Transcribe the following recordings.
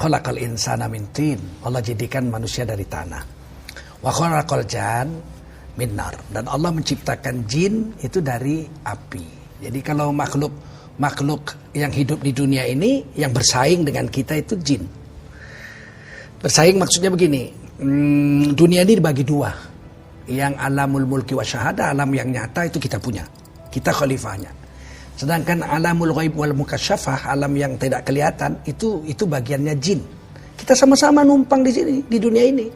khalaqal insana min tin. Allah jadikan manusia dari tanah. Wa khalaqal jan min nar. Dan Allah menciptakan jin itu dari api. Jadi kalau makhluk yang hidup di dunia ini yang bersaing dengan kita itu jin. Bersaing maksudnya begini, dunia ini dibagi dua. Yang alamul mulki wa syahada, alam yang nyata itu kita punya. Kita khalifahnya. Sedangkan alamul ghaib wal mukasyafah, alam yang tidak kelihatan, itu bagiannya jin. Kita sama-sama numpang di sini, di dunia ini.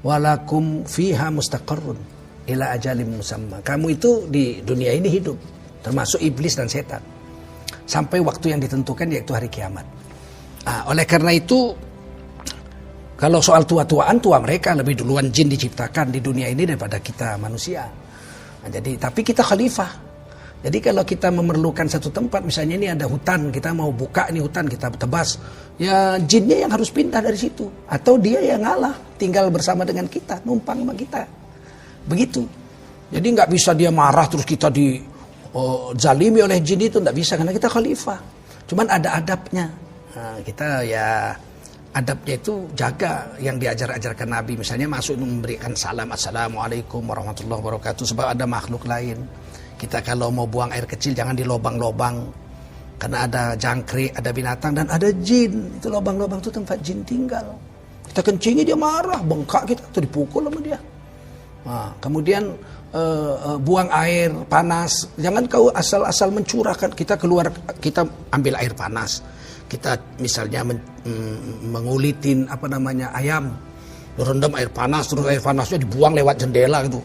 Walakum fiha mustaqarrun ila ajalim musamma. Kamu itu di dunia ini hidup, termasuk iblis dan setan, sampai waktu yang ditentukan, yaitu hari kiamat. Oleh karena itu, kalau soal tua mereka lebih duluan jin diciptakan di dunia ini daripada kita manusia. Jadi, tapi kita khalifah. Jadi kalau kita memerlukan satu tempat, misalnya ini ada hutan, kita mau buka ini hutan, kita tebas, ya jinnya yang harus pindah dari situ, atau dia yang ngalah, tinggal bersama dengan kita, numpang sama kita. Begitu. Jadi nggak bisa dia marah terus kita zalimi oleh jin itu, nggak bisa, karena kita khalifah. Cuman ada adabnya. Kita ya adabnya itu jaga yang diajar-ajarkan Nabi. Misalnya masuk memberikan salam, assalamualaikum warahmatullahi wabarakatuh, sebab ada makhluk lain. Kita kalau mau buang air kecil jangan di lobang-lobang, karena ada jangkrik, ada binatang, dan ada jin. Itu lobang-lobang itu tempat jin tinggal. Kita kencingi dia marah, bengkak kita, atau dipukul sama dia. Kemudian buang air panas, jangan kau asal-asal mencurahkan. Kita keluar, kita ambil air panas, kita misalnya mengulitin ayam, rendam air panas, terus air panasnya dibuang lewat jendela gitu.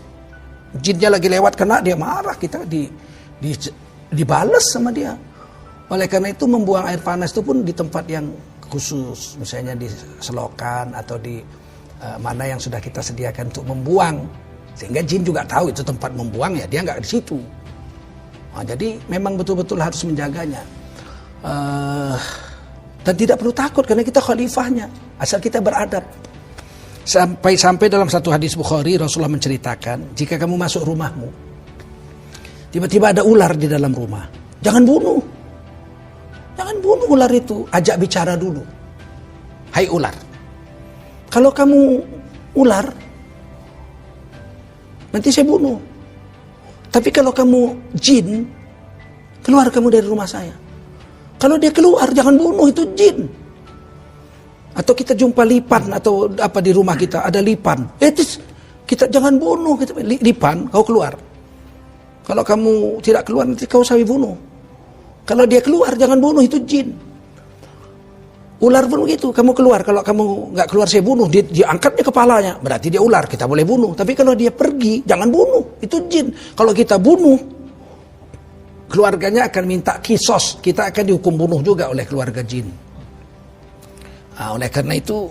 Jinnya lagi lewat, kena dia marah, kita dibales sama dia. Oleh karena itu membuang air panas itu pun di tempat yang khusus, misalnya di selokan atau di mana yang sudah kita sediakan untuk membuang, sehingga jin juga tahu itu tempat membuang, ya dia nggak di situ. Jadi memang betul-betul harus menjaganya. Dan tidak perlu takut karena kita khalifahnya, asal kita beradab. Sampai dalam satu hadis Bukhari, Rasulullah menceritakan, jika kamu masuk rumahmu, tiba-tiba ada ular di dalam rumah, jangan bunuh. Jangan bunuh ular itu, ajak bicara dulu. Hai ular, kalau kamu ular, nanti saya bunuh. Tapi kalau kamu jin, keluar kamu dari rumah saya. Kalau dia keluar, jangan bunuh, itu jin. Atau kita jumpa lipan atau apa di rumah kita, ada lipan. Kita jangan bunuh, lipan, kau keluar. Kalau kamu tidak keluar, nanti kau saya bunuh. Kalau dia keluar, jangan bunuh, itu jin. Ular pun begitu, kamu keluar, kalau kamu nggak keluar saya bunuh, dia angkatnya kepalanya, berarti dia ular, kita boleh bunuh. Tapi kalau dia pergi, jangan bunuh, itu jin. Kalau kita bunuh, keluarganya akan minta kisos, kita akan dihukum bunuh juga oleh keluarga jin. Oleh karena itu,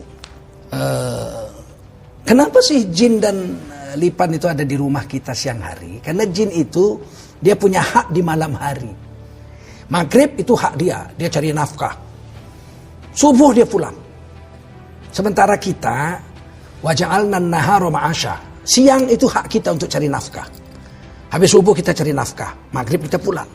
kenapa sih jin dan lipan itu ada di rumah kita siang hari? Karena jin itu dia punya hak di malam hari. Maghrib itu hak dia cari nafkah. Subuh dia pulang. Sementara kita, waja'alna an-nahara ma'asha. Siang itu hak kita untuk cari nafkah. Habis subuh kita cari nafkah, maghrib kita pulang.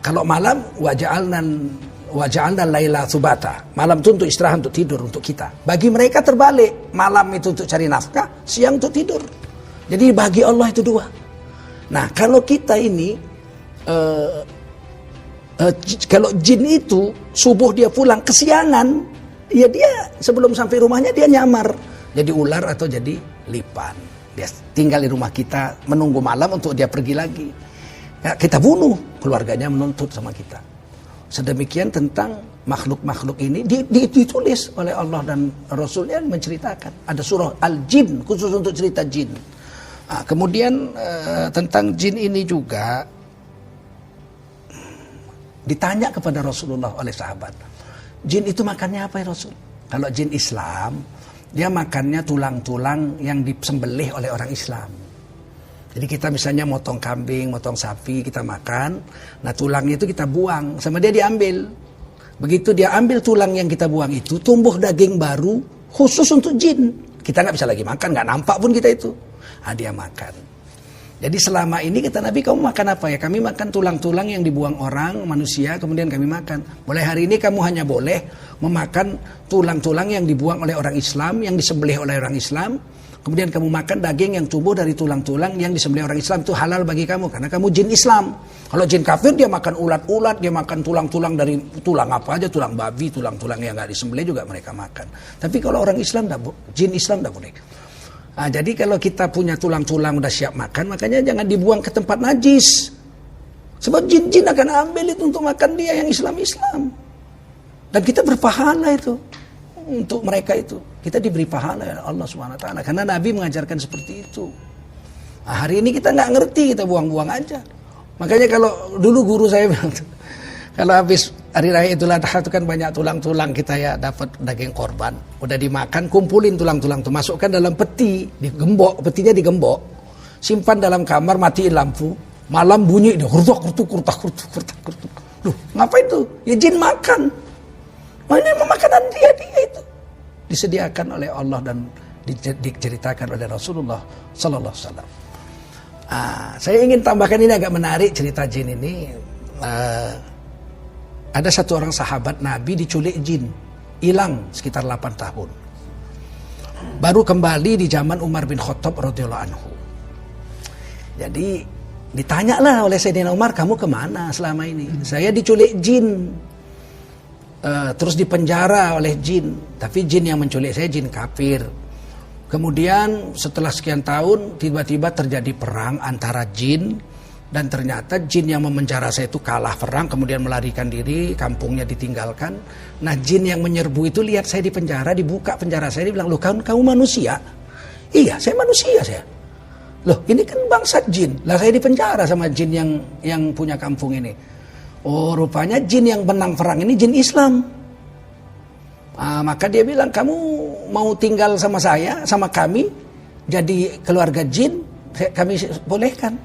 Kalau malam, waja'alna laila subata. Malam itu untuk istirahat, untuk tidur, untuk kita. Bagi mereka terbalik, malam itu untuk cari nafkah, siang untuk tidur. Jadi bagi Allah itu dua. Nah, kalau kita ini kalau jin itu subuh dia pulang kesiangan, ya dia sebelum sampai rumahnya dia nyamar jadi ular atau jadi lipan. Dia tinggal di rumah kita menunggu malam untuk dia pergi lagi. Ya, kita bunuh, keluarganya menuntut sama kita. Sedemikian tentang makhluk-makhluk ini ditulis oleh Allah dan Rasulnya menceritakan. Ada surah Al-Jin khusus untuk cerita jin. Kemudian tentang jin ini juga ditanya kepada Rasulullah oleh sahabat. Jin itu makannya apa ya Rasul? Kalau jin Islam, dia makannya tulang-tulang yang disembelih oleh orang Islam. Jadi kita misalnya motong kambing, motong sapi, kita makan. Nah tulangnya itu kita buang, sama dia diambil. Begitu dia ambil tulang yang kita buang itu, tumbuh daging baru khusus untuk jin. Kita nggak bisa lagi makan, nggak nampak pun kita itu. Dia makan. Jadi selama ini kata Nabi, kamu makan apa ya? Kami makan tulang-tulang yang dibuang orang, manusia, kemudian kami makan. Mulai hari ini kamu hanya boleh memakan tulang-tulang yang dibuang oleh orang Islam, yang disembelih oleh orang Islam. Kemudian kamu makan daging yang tumbuh dari tulang-tulang yang disembelih orang Islam, itu halal bagi kamu karena kamu jin Islam. Kalau jin kafir dia makan ulat-ulat, dia makan tulang-tulang dari tulang apa aja, tulang babi, tulang-tulang yang nggak disembelih juga mereka makan. Tapi kalau orang Islam, jin Islam tidak boleh. Nah, jadi kalau kita punya tulang-tulang udah siap makan, makanya jangan dibuang ke tempat najis. Sebab jin-jin akan ambil itu untuk makan dia yang Islam-Islam. Dan kita berpahala itu untuk mereka itu. Kita diberi pahala oleh Allah SWT. Karena Nabi mengajarkan seperti itu. Nah, hari ini kita nggak ngerti, kita buang-buang aja. Makanya kalau dulu guru saya bilang, kalau habis hari raya Idul Adha itu kan banyak tulang-tulang kita ya dapat daging korban. Udah dimakan, kumpulin tulang-tulang itu, masukkan dalam peti, digembok, petinya digembok, simpan dalam kamar, matiin lampu, malam bunyi dia kurtak. Loh, ngapain itu? Ya jin makan. Oh, ini makanan dia itu disediakan oleh Allah dan diceritakan oleh Rasulullah Sallallahu Alaihi Wasallam. Saya ingin tambahkan ini agak menarik cerita jin ini. Ada satu orang sahabat Nabi diculik jin, hilang sekitar 8 tahun. Baru kembali di zaman Umar bin Khattab radhiyallahu anhu. Jadi ditanyalah oleh Sayyidina Umar, kamu kemana selama ini? Saya diculik jin, terus dipenjara oleh jin. Tapi jin yang menculik saya jin kafir. Kemudian setelah sekian tahun tiba-tiba terjadi perang antara jin. Dan ternyata jin yang memenjara saya itu kalah perang, kemudian melarikan diri, kampungnya ditinggalkan. Nah jin yang menyerbu itu lihat saya di penjara, dibuka penjara saya, dia bilang, loh kamu manusia? Iya, saya manusia saya. Loh ini kan bangsa jin, lah saya di penjara sama jin yang punya kampung ini. Oh rupanya jin yang menang perang ini jin Islam. Maka dia bilang, kamu mau tinggal sama saya, sama kami, jadi keluarga jin, kami bolehkan.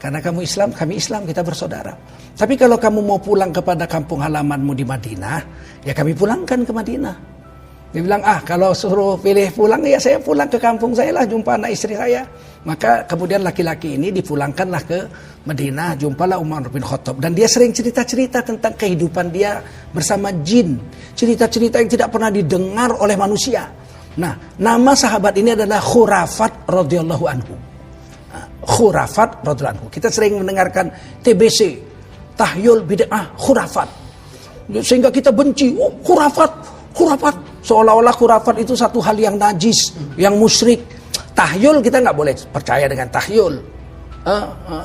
Karena kamu Islam, kami Islam, kita bersaudara. Tapi kalau kamu mau pulang kepada kampung halamanmu di Madinah, ya kami pulangkan ke Madinah. Dia bilang, kalau suruh pilih pulang, ya saya pulang ke kampung saya lah, jumpa anak istri saya. Maka kemudian laki-laki ini dipulangkanlah ke Madinah, jumpalah Umar bin Khattab. Dan dia sering cerita-cerita tentang kehidupan dia bersama jin. Cerita-cerita yang tidak pernah didengar oleh manusia. Nah, nama sahabat ini adalah Khurafat radhiyallahu anhu. Khurafat radhiyallahu anhu. Kita sering mendengarkan TBC, tahyul bid'ah khurafat. Sehingga kita benci, khurafat. Seolah-olah khurafat itu satu hal yang najis, yang musyrik. Tahyul kita nggak boleh percaya dengan tahyul.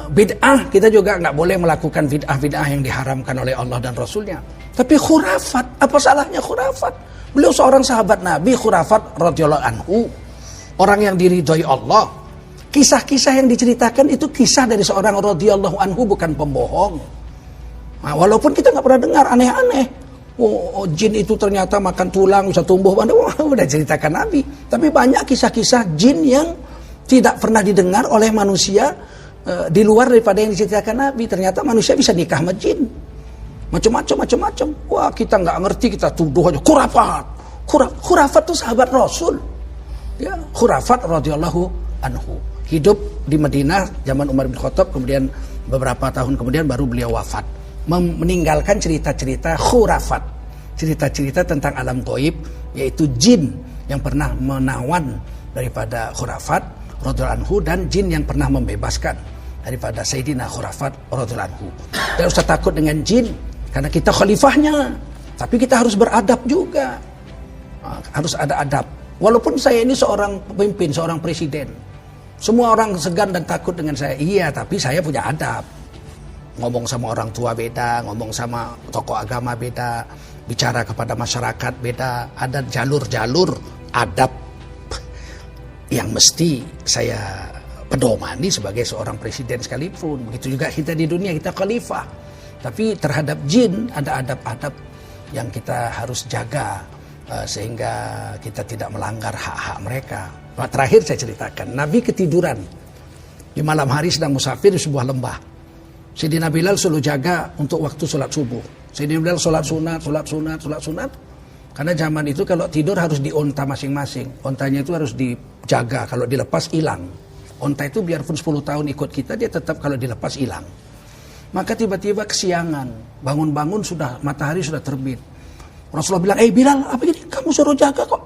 Bid'ah kita juga nggak boleh melakukan bid'ah yang diharamkan oleh Allah dan Rasulnya. Tapi khurafat, apa salahnya khurafat? Beliau seorang sahabat Nabi, Khurafat radhiyallahu anhu, orang yang diridhoi Allah. Kisah-kisah yang diceritakan itu kisah dari seorang radhiyallahu anhu, bukan pembohong. Nah, walaupun kita nggak pernah dengar, aneh-aneh. Jin itu ternyata makan tulang bisa tumbuh. Udah ceritakan Nabi. Tapi banyak kisah-kisah jin yang tidak pernah didengar oleh manusia di luar daripada yang diceritakan Nabi. Ternyata manusia bisa nikah sama jin. Macam-macam. Wah kita nggak ngerti, kita tuduh aja. Khurafat itu sahabat Rasul. Ya, Khurafat radhiyallahu anhu. Hidup di Madinah zaman Umar bin Khattab, kemudian beberapa tahun kemudian baru beliau wafat, meninggalkan cerita-cerita khurafat, cerita-cerita tentang alam gaib, yaitu jin yang pernah menawan daripada Khurafat radhiyallahu anhu dan jin yang pernah membebaskan daripada Sayyidina Khurafat radhiyallahu anhu. Tidak usah takut dengan jin karena kita khalifahnya, tapi kita harus beradab juga, harus ada adab. Walaupun saya ini seorang pemimpin, seorang presiden, semua orang segan dan takut dengan saya. Iya, tapi saya punya adab. Ngomong sama orang tua beda, ngomong sama tokoh agama beda, bicara kepada masyarakat beda. Ada jalur-jalur adab yang mesti saya pedomani sebagai seorang presiden sekalipun. Begitu juga kita di dunia, kita khalifah. Tapi terhadap jin ada adab-adab yang kita harus jaga, sehingga kita tidak melanggar hak-hak mereka. Nah, terakhir saya ceritakan, Nabi ketiduran di malam hari sedang musafir di sebuah lembah. Sayyidina Bilal selalu jaga untuk waktu sholat subuh. Sayyidina Bilal sholat sunat. Karena zaman itu kalau tidur harus dionta masing-masing. Ontanya itu harus dijaga, kalau dilepas hilang. Onta itu biarpun 10 tahun ikut kita, dia tetap kalau dilepas hilang. Maka tiba-tiba kesiangan, bangun-bangun sudah matahari sudah terbit. Rasulullah bilang, Bilal, apa ini? Kamu suruh jaga kok.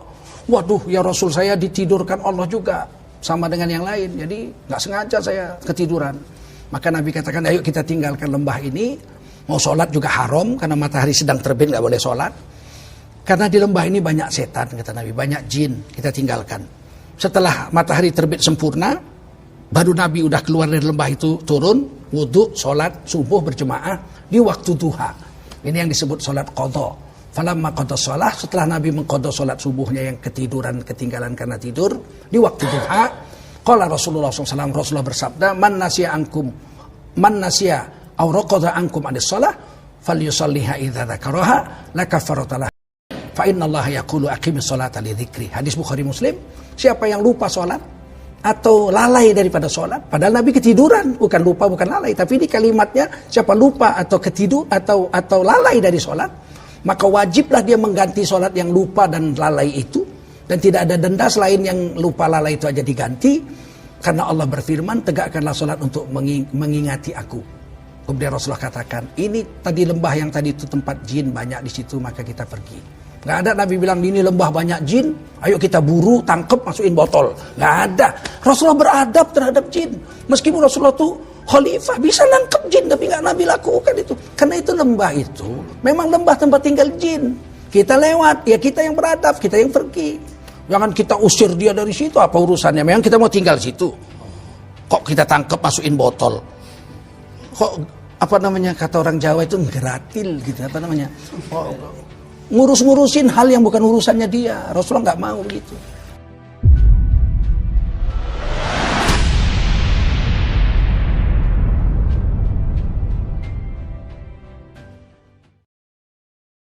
Waduh, ya Rasul, saya ditidurkan Allah juga sama dengan yang lain. Jadi nggak sengaja saya ketiduran. Maka Nabi katakan, ayo kita tinggalkan lembah ini. Mau sholat juga haram karena matahari sedang terbit, nggak boleh sholat. Karena di lembah ini banyak setan, kata Nabi, banyak jin. Kita tinggalkan. Setelah matahari terbit sempurna, baru Nabi udah keluar dari lembah itu, turun, wudhu, sholat, subuh berjemaah di waktu duha. Ini yang disebut sholat qadha. Falamma qadha sholat, setelah Nabi mengqadha sholat subuhnya yang ketiduran, ketinggalan karena tidur, di waktu duha, qala Rasulullah SAW, Rasulullah bersabda, man nasiya aw raqadha ankum adis sholat, falyusalliha idza dzakaraha, la kafarata fa inna Allah yaqulu aqimis sholata li dzikri. Hadis Bukhari Muslim, siapa yang lupa sholat atau lalai daripada sholat, padahal Nabi ketiduran, bukan lupa, bukan lalai, tapi ini kalimatnya siapa lupa atau ketidur atau lalai dari sholat, maka wajiblah dia mengganti sholat yang lupa dan lalai itu, dan tidak ada denda selain yang lupa lalai itu aja diganti, karena Allah berfirman, tegakkanlah sholat untuk mengingati aku. Kemudian Rasulullah katakan, ini tadi lembah yang tadi itu tempat jin banyak di situ, maka kita pergi. Nggak ada Nabi bilang, ini lembah banyak jin, ayo kita buru, tangkep, masukin botol. Nggak ada. Rasulullah beradab terhadap jin. Meskipun Rasulullah itu khalifah, bisa nangkep jin, tapi nggak Nabi lakukan itu. Karena itu lembah itu, memang lembah tempat tinggal jin. Kita lewat, ya kita yang beradab, kita yang pergi. Jangan kita usir dia dari situ, apa urusannya? Memang kita mau tinggal situ. Kok kita tangkep, masukin botol? Kok, apa namanya, kata orang Jawa itu ngeratil gitu, apa namanya? Ngurus-ngurusin hal yang bukan urusannya dia. Rasulullah nggak mau begitu.